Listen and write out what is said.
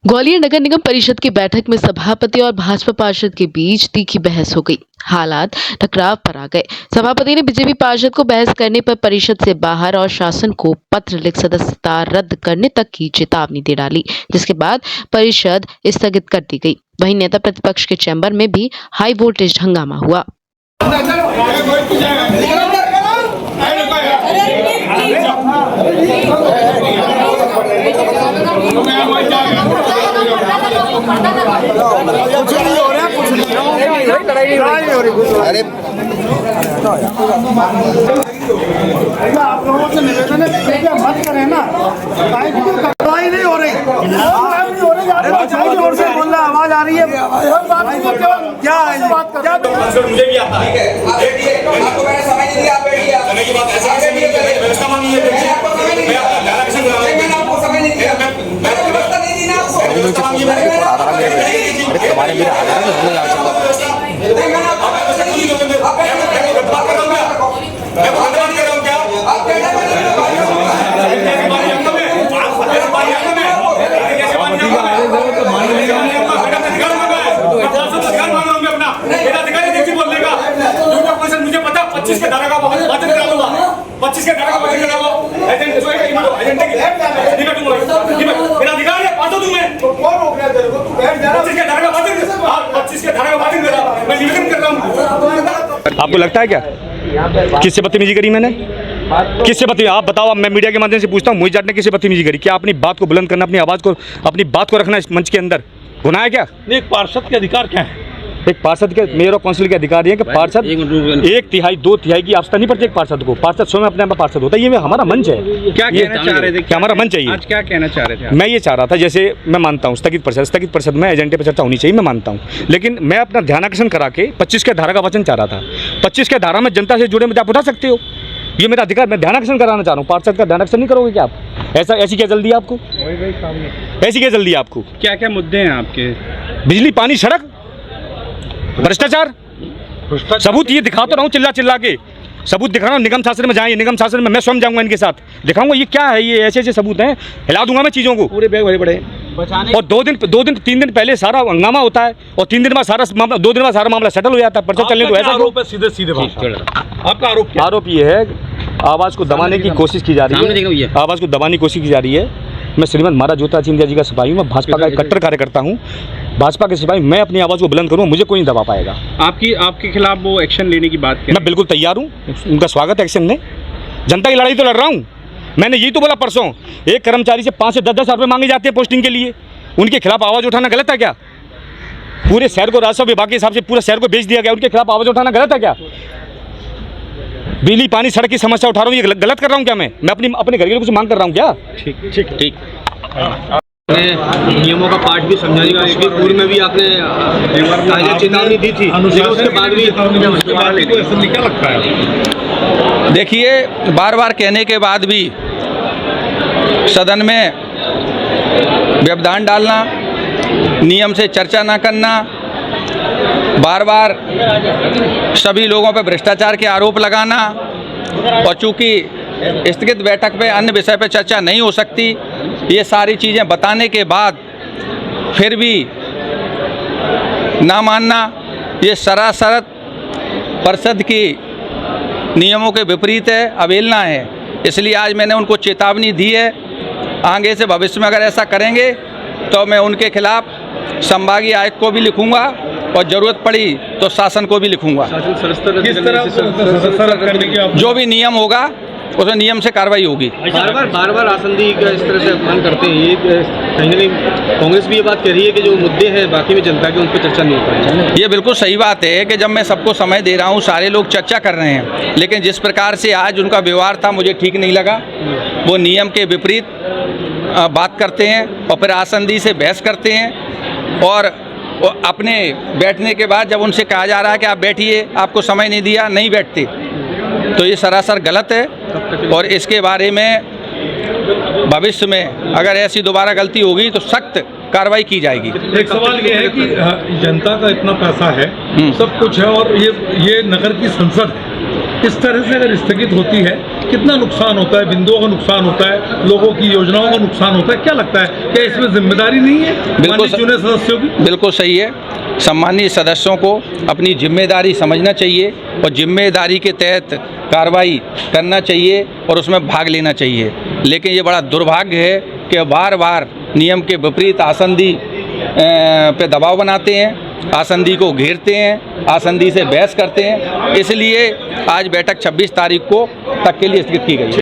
ग्वालियर नगर निगम परिषद की बैठक में सभापति और भाजपा पार्षद के बीच तीखी बहस हो गई। हालात टकराव पर आ गए। सभापति ने बीजेपी पार्षद को बहस करने पर परिषद से बाहर और शासन को पत्र लिख सदस्यता रद्द करने तक की चेतावनी दे डाली, जिसके बाद परिषद स्थगित कर दी गई। वहीं नेता प्रतिपक्ष के चैम्बर में भी हाई वोल्टेज हंगामा हुआ। अरे आप लोगों से निवेदन है मत करें ना, लड़ाई नहीं हो रही, जोर से बोलना, आवाज आ रही है, क्या है मुझे भी आता है। आपको मैंने समय नहीं दिया, आप बैठिए। समय की बात ऐसा है, व्यवस्था मांगी है, मैं आपको समय नहीं दिया, मैं व्यवस्था नहीं दी ना आपको। तुम्हारे मेरे आधार मुझे पता 25 के धारा का वचन करा दूंगा, 25 के धारा का वचन करा दूंगा। एजेंट जो है एजेंट की मेरा अधिकार है, पास दूं मैं। कौन रोक रहा है तेरे को? तू बैठ जा। 25 के धारा का वचन, 25 के धारा का वचन करा, मैं निवेदन कर रहा हूं। आपको लगता है क्या किससे बदतमीजी करी मैंने? किससे बदतमीजी? आप बताओ। मैं मीडिया के माध्यम से पूछता हूँ, मुझे जाट ने किससे बदतमीजी करी? क्या अपनी बात को बुलंद करना, अपनी बात को रखना इस मंच के अंदर गुनाह है क्या? एक पार्षद के अधिकार क्या है? एक पार्षद के, मेयर और काउंसिल के अधिकार है कि पार्षद 1/3 2/3 की आवश्यकता नहीं पड़ती एक पार्षद को। पार्षद स्वयं अपने आप में पार्षद होता है। ये हमारा मंच है। क्या कहना चाह रहे थे? क्या हमारा मंच चाहिए? आज क्या कहना चाह रहे थे? मैं ये चाह रहा था, जैसे मैं मानता हूँ स्थगित परिषद में एजेंडे पर चर्चा होनी चाहिए, मैं मानता हूँ, लेकिन मैं अपना ध्यान आकर्षण करा के 25 के धारा का वचन चाह रहा था। 25 के धारा में जनता से जुड़े मुद्दे आप उठा सकते हो, ये मेरा अधिकार, मैं ध्यान आकर्षण कराना चाह रहा हूँ। पार्षद का ध्यान आकर्षण नहीं करोगे क्या आप? ऐसी क्या जल्दी है आपको? ऐसी क्या जल्दी है आपको? क्या क्या मुद्दे हैं आपके? बिजली, पानी, सड़क, भ्रष्टाचार। सबूत ये दिखा तो रहा हूँ, चिल्ला के सबूत दिखा रहा हूँ। निगम शासन में जाएंगे, निगम शासन में मैं स्वयं जाऊंगा, इनके साथ दिखाऊंगा ये क्या है। ये ऐसे सबूत हैं, हिला दूंगा मैं चीज़ों को पूरे बैग भरे पड़े। और 3 दिन पहले सारा हंगामा होता है और 3 दिन बाद सारा मामला, 2 दिन बाद सारा मामला सेटल हो जाता है। पर्चा चलने को ऐसा आरोप है? सीधे आपका आरोप क्या? आरोप ये है, आवाज़ को दबाने की कोशिश की जा रही है। आवाज़ को दबाने की कोशिश की जा रही है। मैं श्रीमद महाराज ज्योतिरादित्य सिंधिया जी का सिपाही हूँ, मैं भाजपा का एक कट्टर कार्यकर्ता हूँ, भाजपा के सिपाही। मैं अपनी आवाज़ को बुलंद करूँ, मुझे कोई नहीं दबा पाएगा। आपके खिलाफ वो एक्शन लेने की बात है? मैं बिल्कुल तैयार हूँ, उनका स्वागत है एक्शन में। जनता की लड़ाई तो लड़ रहा हूँ। मैंने यही तो बोला परसों, एक कर्मचारी से 5 से 10 हज़ार रुपये मांगे जाते हैं पोस्टिंग के लिए, उनके खिलाफ आवाज़ उठाना गलत है क्या? पूरे शहर को राजस्व विभाग के हिसाब से पूरे शहर को बेच दिया गया, उनके खिलाफ आवाज़ उठाना गलत है क्या? बिजली, पानी, सड़क की समस्या उठा रहा हूँ, ये गलत कर रहा हूँ क्या? मैं अपने घर के लिए कुछ मांग कर रहा हूँ क्या? ठीक। नियमों का पाठ भी समझाने का, इसके पूर्व में भी आपने चेतावनी दी थी, लेकिन उसके बाद भी क्या लगता है? देखिए, बार बार कहने के बाद भी सदन में व्यवधान डालना, नियम से चर्चा ना करना, बार बार सभी लोगों पर भ्रष्टाचार के आरोप लगाना, और चूंकि स्थगित बैठक पे अन्य विषय पर चर्चा नहीं हो सकती, ये सारी चीज़ें बताने के बाद फिर भी ना मानना, ये सरासर परिषद की नियमों के विपरीत है, अवहेलना है। इसलिए आज मैंने उनको चेतावनी दी है, आगे से भविष्य में अगर ऐसा करेंगे तो मैं उनके खिलाफ संभागीय आयुक्त को भी लिखूंगा और ज़रूरत पड़ी तो शासन को भी लिखूंगा। जो भी नियम होगा उसमें नियम से कार्रवाई होगी। बार बार आसंदी का इस तरह से अपमान करते हैं, ये कहीं ना कहीं कांग्रेस भी ये बात कह रही है कि जो मुद्दे हैं बाकी में जनता के, उन पर चर्चा नहीं हो पाएगी। ये बिल्कुल सही बात है कि जब मैं सबको समय दे रहा हूँ, सारे लोग चर्चा कर रहे हैं, लेकिन जिस प्रकार से आज उनका व्यवहार था मुझे ठीक नहीं लगा। वो नियम के विपरीत बात करते हैं और फिर आसंदी से बहस करते हैं, और अपने बैठने के बाद जब उनसे कहा जा रहा है कि आप बैठिए, आपको समय नहीं दिया, नहीं बैठते, तो ये सरासर गलत है। और इसके बारे में भविष्य में अगर ऐसी दोबारा गलती होगी तो सख्त कार्रवाई की जाएगी। एक सवाल ये है कि जनता का इतना पैसा है, सब कुछ है, और ये नगर की संसद है, इस तरह से अगर स्थगित होती है कितना नुकसान होता है, बिंदुओं का नुकसान होता है, लोगों की योजनाओं का नुकसान होता है, क्या लगता है क्या इसमें जिम्मेदारी नहीं है माननीय चुने सदस्यों की? बिल्कुल सही है। सम्मानीय सदस्यों को अपनी जिम्मेदारी समझना चाहिए और जिम्मेदारी के तहत कार्रवाई करना चाहिए और उसमें भाग लेना चाहिए। लेकिन ये बड़ा दुर्भाग्य है कि बार बार नियम के विपरीत आसंदी पे दबाव बनाते हैं, आसंदी को घेरते हैं, आसंदी से बहस करते हैं। इसलिए आज बैठक 26 तारीख को तक के लिए स्थगित की गई है।